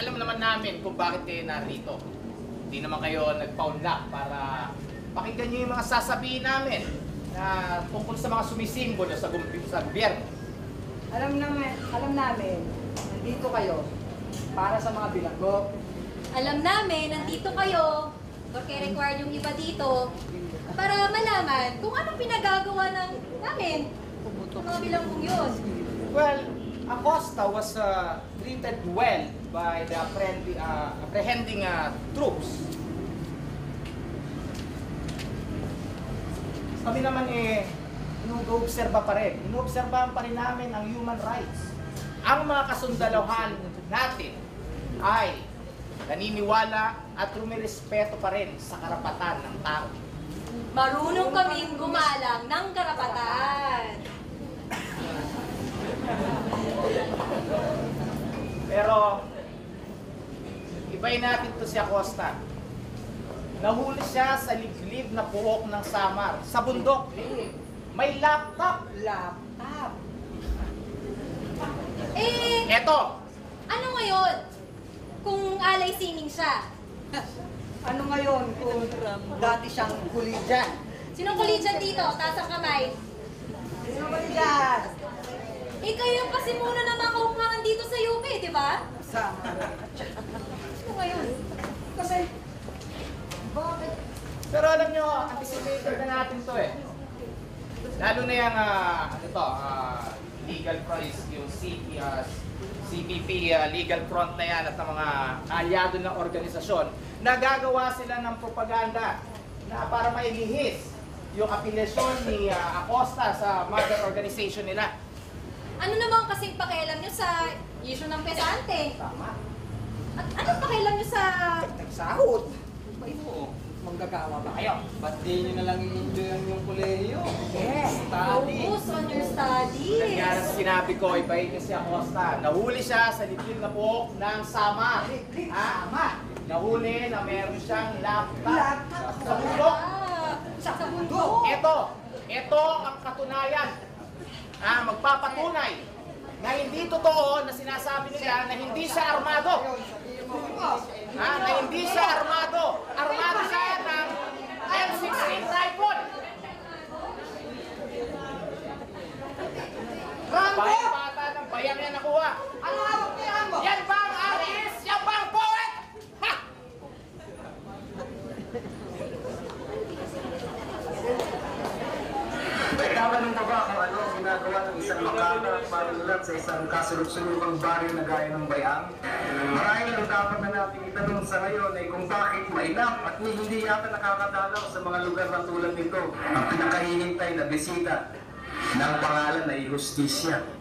alam naman namin kung bakit kayo narito. Hindi naman kayo nagpaunlak para pakinggan nyo yung mga sasabihin namin na tungkol sa mga sumisimbolo sa gobyerno. Alam namin, nandito kayo para sa mga bilanggo. Alam namin, nandito kayo, porque required yung iba dito, para malaman kung anong pinagagawa namin. Mga bilanggong yun. Well, Acosta was treated well by the apprehending troops. Kami naman inuobserba pa rin. Inuobserbahan pa rin namin ang human rights. Ang mga kasundalohan natin ay naniniwala at rumirespeto pa rin sa karapatan ng tao. Marunong kaming gumalang ng karapatan. Pero, ibayin natin to si Acosta. Nahuli siya sa liblib na puok ng Samar, sa bundok. May laptop. Laptop. Eto, Ano ngayon? Kung alay sining siya. Ano ngayon kung dati siyang huli dyan? Sinong kulit dito? Taas ang kamay. Sino ba dyan? Eh kayo kasi muna na makaupangan dito sa UP, di ba? Sama. Ano ngayon? Kasi, bakit? pero alam nyo, anticipated na natin to eh. Lalo na yung, legal price, yung CPP legal front na yan at ng mga alyado ng organisasyon, nagagawa sila ng propaganda na para mailihis yung apilasyon ni Acosta sa mother organization nila. Ano naman kasing pakialam nyo sa issue ng pesante? Tama. At anong pakialam nyo sa... Nagsahod. Manggagawa ba kayo? Ba't di nyo na lang i-enjoy ang yung kolehiyo? Yes. Study. Focus on your studies. Kaya sinabi ko, ibahin niya si Acosta. Nahuli siya sa liblib na puok ng Samar. Sama. Nahuli na meron siyang laptop Laptop. sa bundok. Sa bundok. Ito ang katunayan. Magpapatunay na hindi totoo na sinasabi nila na hindi siya armado. Na hindi siya armado. Armado siya ng M16 rifle. Bayang bata ng bayang yan nakuha. Ano hawak niya mo? Yan ba ang artist? Yan ba ang poet? Ha! Nagkakaroon ka ba kung ano ang ginagawa ng isang makata at manulat sa isang kasulok-sulukang baryo na gaya ng bayang? Marahil ang dapat na natin itanong sa ngayon ay kung bakit mainam at hindi yata nakakadalaw sa mga lugar na tulad nito ang pinakahihintay na bisita ng pangalan na Justisya.